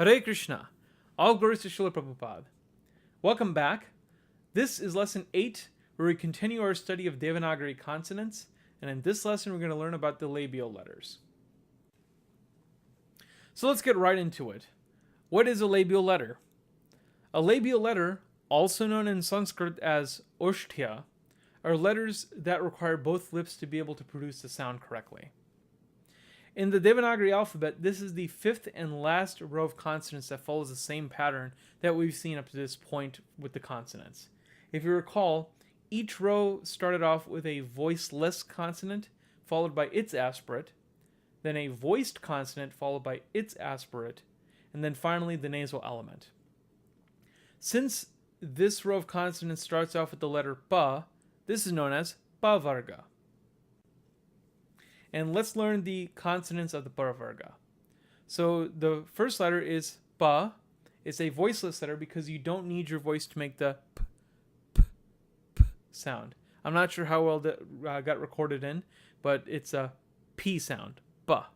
Hare Krishna. All glories to Srila Prabhupada. Welcome back. This is lesson 8, where we continue our study of Devanāgarī consonants, and in this lesson we're going to learn about the labial letters. So let's get right into it. What is a labial letter? A labial letter, also known in Sanskrit as oshtya, are letters that require both lips to be able to produce the sound correctly. In the Devanāgarī alphabet, this is the fifth and last row of consonants that follows the same pattern that we've seen up to this point with the consonants. If you recall, each row started off with a voiceless consonant followed by its aspirate, then a voiced consonant followed by its aspirate, and then finally the nasal element. Since this row of consonants starts off with the letter pa, this is known as pa-varga. And let's learn the consonants of the pa-varga. So the first letter is pa. It's a voiceless letter because you don't need your voice to make the p sound. I'm not sure how well that got recorded in, but it's a p sound. Pa.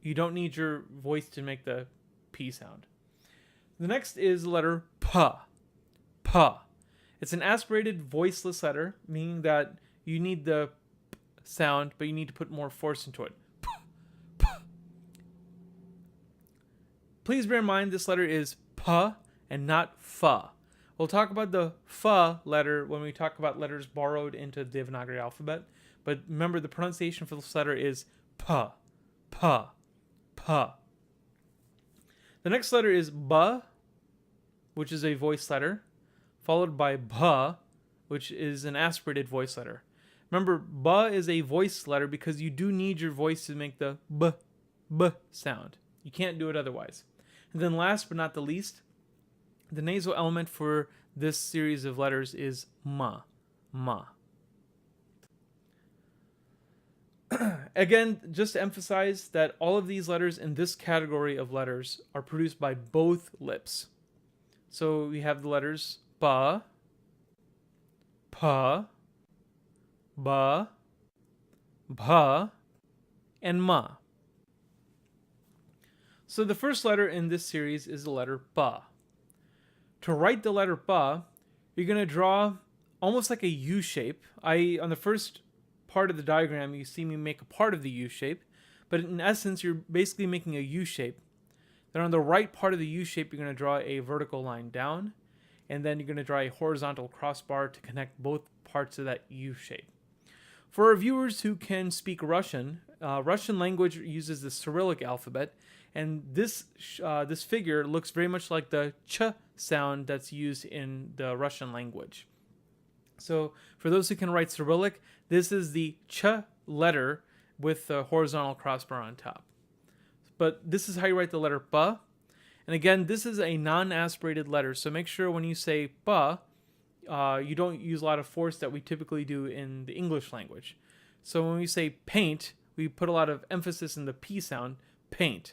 You don't need your voice to make the p sound. The next is the letter pa. Pa. It's an aspirated voiceless letter, meaning that you need the sound, but you need to put more force into it. Please bear in mind this letter is pa and not fa. We'll talk about the fa letter when we talk about letters borrowed into the Devanāgarī alphabet, but remember the pronunciation for this letter is pa, pa, pa. The next letter is ba, which is a voice letter, followed by bha, which is an aspirated voice letter. Remember, ba is a voice letter because you do need your voice to make the b sound. You can't do it otherwise. And then last but not the least, the nasal element for this series of letters is ma. Again, just to emphasize that all of these letters in this category of letters are produced by both lips. So we have the letters ba, pa, ba, bha, and ma. So the first letter in this series is the letter pa. To write the letter pa, you're going to draw almost like a U shape. On the first part of the diagram, you see me make a part of the U shape, but in essence, you're basically making a U shape. Then on the right part of the U shape, you're going to draw a vertical line down, and then you're going to draw a horizontal crossbar to connect both parts of that U shape. For our viewers who can speak Russian, Russian language uses the Cyrillic alphabet, and this figure looks very much like the ch sound that's used in the Russian language. So for those who can write Cyrillic, this is the ch letter with the horizontal crossbar on top. But this is how you write the letter pa. And again, this is a non-aspirated letter, so make sure when you say pa, you don't use a lot of force that we typically do in the English language. So when we say paint, we put a lot of emphasis in the P sound, paint.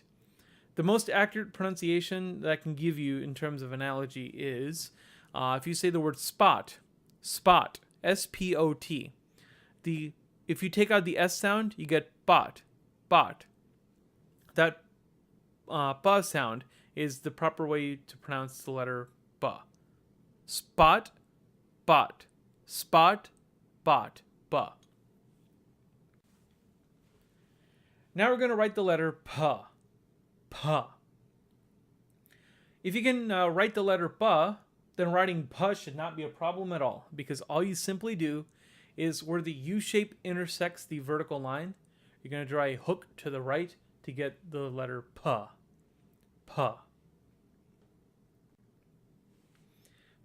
The most accurate pronunciation that I can give you in terms of analogy is if you say the word spot, spot, S-P-O-T. If you take out the S sound, you get bot, bot. That pa sound is the proper way to pronounce the letter ba. Spot, bot, spot, bot, ba. Now we're going to write the letter pa. Pa. If you can write the letter pa, then writing pa should not be a problem at all, because all you simply do is where the U shape intersects the vertical line, you're going to draw a hook to the right to get the letter pa. Pa.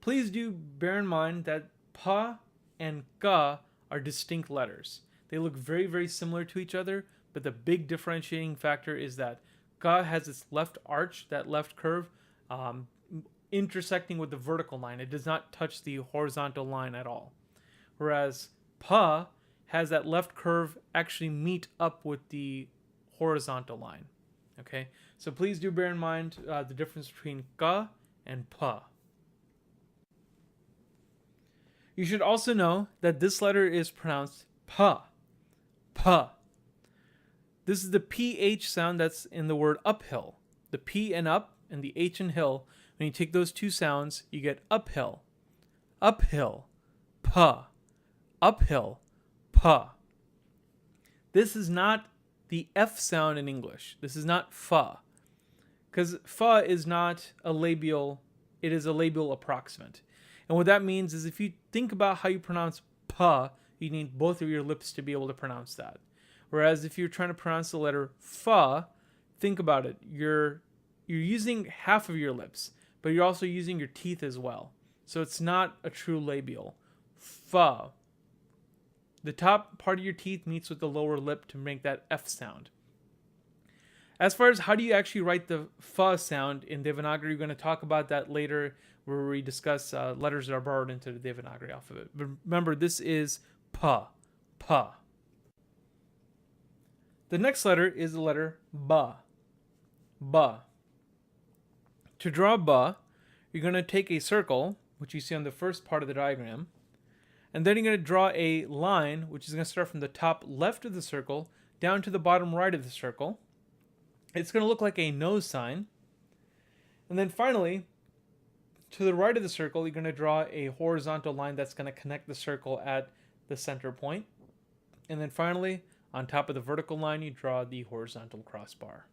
Please do bear in mind that pa and ka are distinct letters. They look very, very similar to each other, but the big differentiating factor is that ka has its left arch, that left curve, intersecting with the vertical line. It does not touch the horizontal line at all. Whereas pa has that left curve actually meet up with the horizontal line. Okay, so please do bear in mind the difference between ka and pa. You should also know that this letter is pronounced pa, pa. This is the PH sound that's in the word uphill. the P and up and the H and hill, when you take those two sounds, you get uphill, uphill, pa, uphill, pa. This is not the F sound in English. This is not fa, because fa is not a labial, it is a labial approximant. And what that means is if you think about how you pronounce pa, you need both of your lips to be able to pronounce that. Whereas if you're trying to pronounce the letter fa, think about it. You're using half of your lips, but you're also using your teeth as well. So it's not a true labial. Fa. The top part of your teeth meets with the lower lip to make that F sound. As far as how do you actually write the fa sound in Devanāgarī, we're going to talk about that later where we discuss letters that are borrowed into the Devanāgarī alphabet. But remember, this is pa, pa. The next letter is the letter ba, ba. To draw ba, you're going to take a circle, which you see on the first part of the diagram, and then you're going to draw a line, which is going to start from the top left of the circle down to the bottom right of the circle. It's going to look like a nose sign. And then finally, to the right of the circle, you're going to draw a horizontal line that's going to connect the circle at the center point. And then finally, on top of the vertical line, you draw the horizontal crossbar.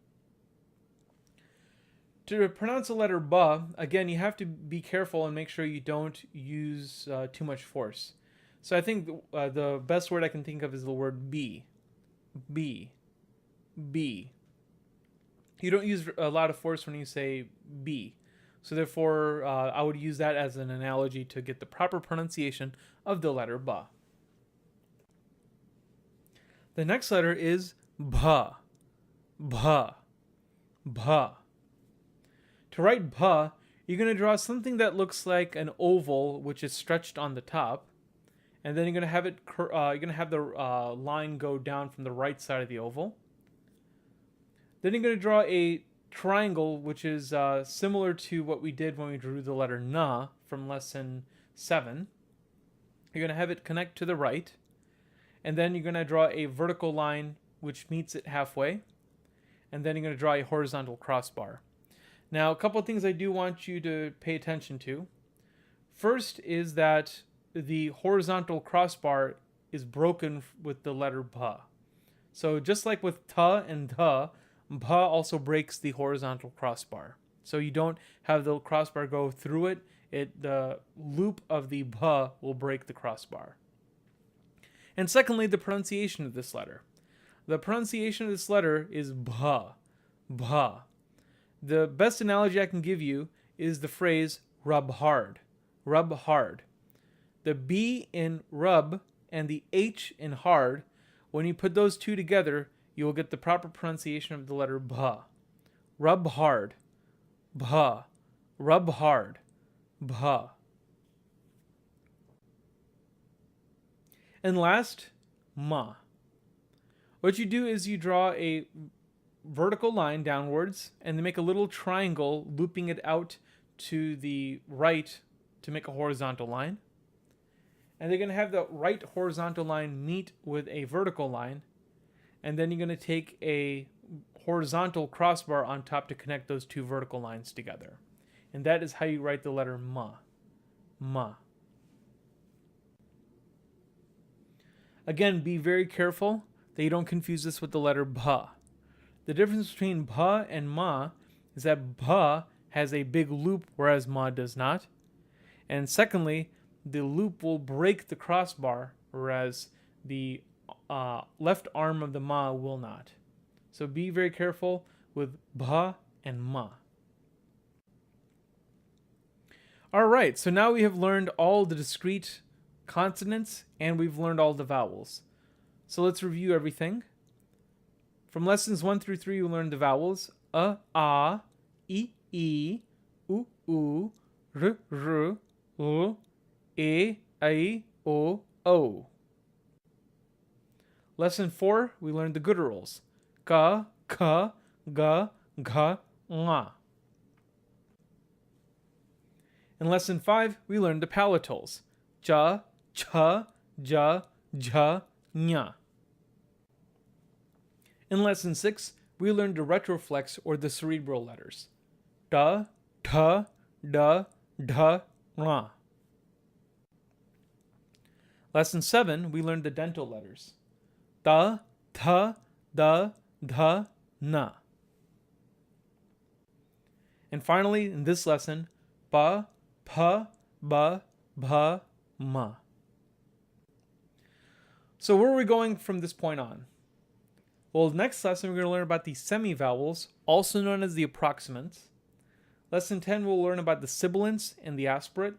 To pronounce the letter ba, again, you have to be careful and make sure you don't use too much force. So I think the best word I can think of is the word be. Be. Be. You don't use a lot of force when you say be. So therefore, I would use that as an analogy to get the proper pronunciation of the letter ba. The next letter is ba. Ba. Ba. To write ba, you're going to draw something that looks like an oval, which is stretched on the top. And then you're going to have the line go down from the right side of the oval. Then you're going to draw a triangle, which is similar to what we did when we drew the letter na from lesson 7. You're going to have it connect to the right. And then you're going to draw a vertical line, which meets it halfway. And then you're going to draw a horizontal crossbar. Now, a couple of things I do want you to pay attention to. First is that the horizontal crossbar is broken with the letter ba. So just like with ta and da, ba also breaks the horizontal crossbar. So you don't have the crossbar go through it. The loop of the ba will break the crossbar. And secondly, the pronunciation of this letter. The pronunciation of this letter is ba, ba. The best analogy I can give you is the phrase rub hard, rub hard. The B in rub and the H in hard, when you put those two together, you will get the proper pronunciation of the letter ba. Rub hard, ba. Rub hard, ba. And last, ma. What you do is you draw a vertical line downwards and then make a little triangle looping it out to the right to make a horizontal line. And they're going to have the right horizontal line meet with a vertical line. And then you're going to take a horizontal crossbar on top to connect those two vertical lines together. And that is how you write the letter ma. Ma. Again, be very careful that you don't confuse this with the letter ba. The difference between ba and ma is that ba has a big loop, whereas ma does not. And secondly, the loop will break the crossbar, whereas the left arm of the ma will not. So be very careful with ba and ma. Alright, so now we have learned all the discrete consonants and we've learned all the vowels. So let's review everything. From lessons 1 through 3, we learned the vowels a, e, u, r, l, e, o. Lesson 4, we learned the gutturals ka, ga, nga. In lesson 5, we learned the palatals ja, cha, ja, nya. In lesson 6, we learned the retroflex or the cerebral letters. Da, ta, da, dha, ra. Lesson 7, we learned the dental letters. Da, tha, da, dha, na. And finally, in this lesson, ba, pa, ba, bha, ma. So where are we going from this point on? Well, next lesson we're going to learn about the semivowels, also known as the approximants. Lesson 10 we'll learn about the sibilants and the aspirate.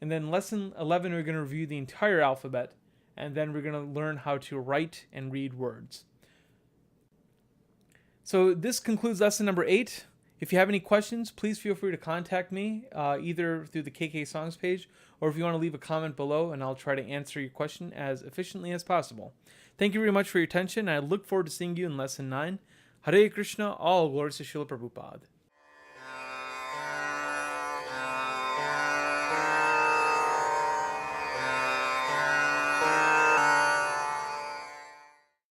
And then lesson 11 we're going to review the entire alphabet, and then we're going to learn how to write and read words. So this concludes lesson number 8. If you have any questions, please feel free to contact me either through the KK Songs page, or if you want to leave a comment below, and I'll try to answer your question as efficiently as possible. Thank you very much for your attention, and I look forward to seeing you in lesson 9. Hare Krishna, all glories to Srila Prabhupada.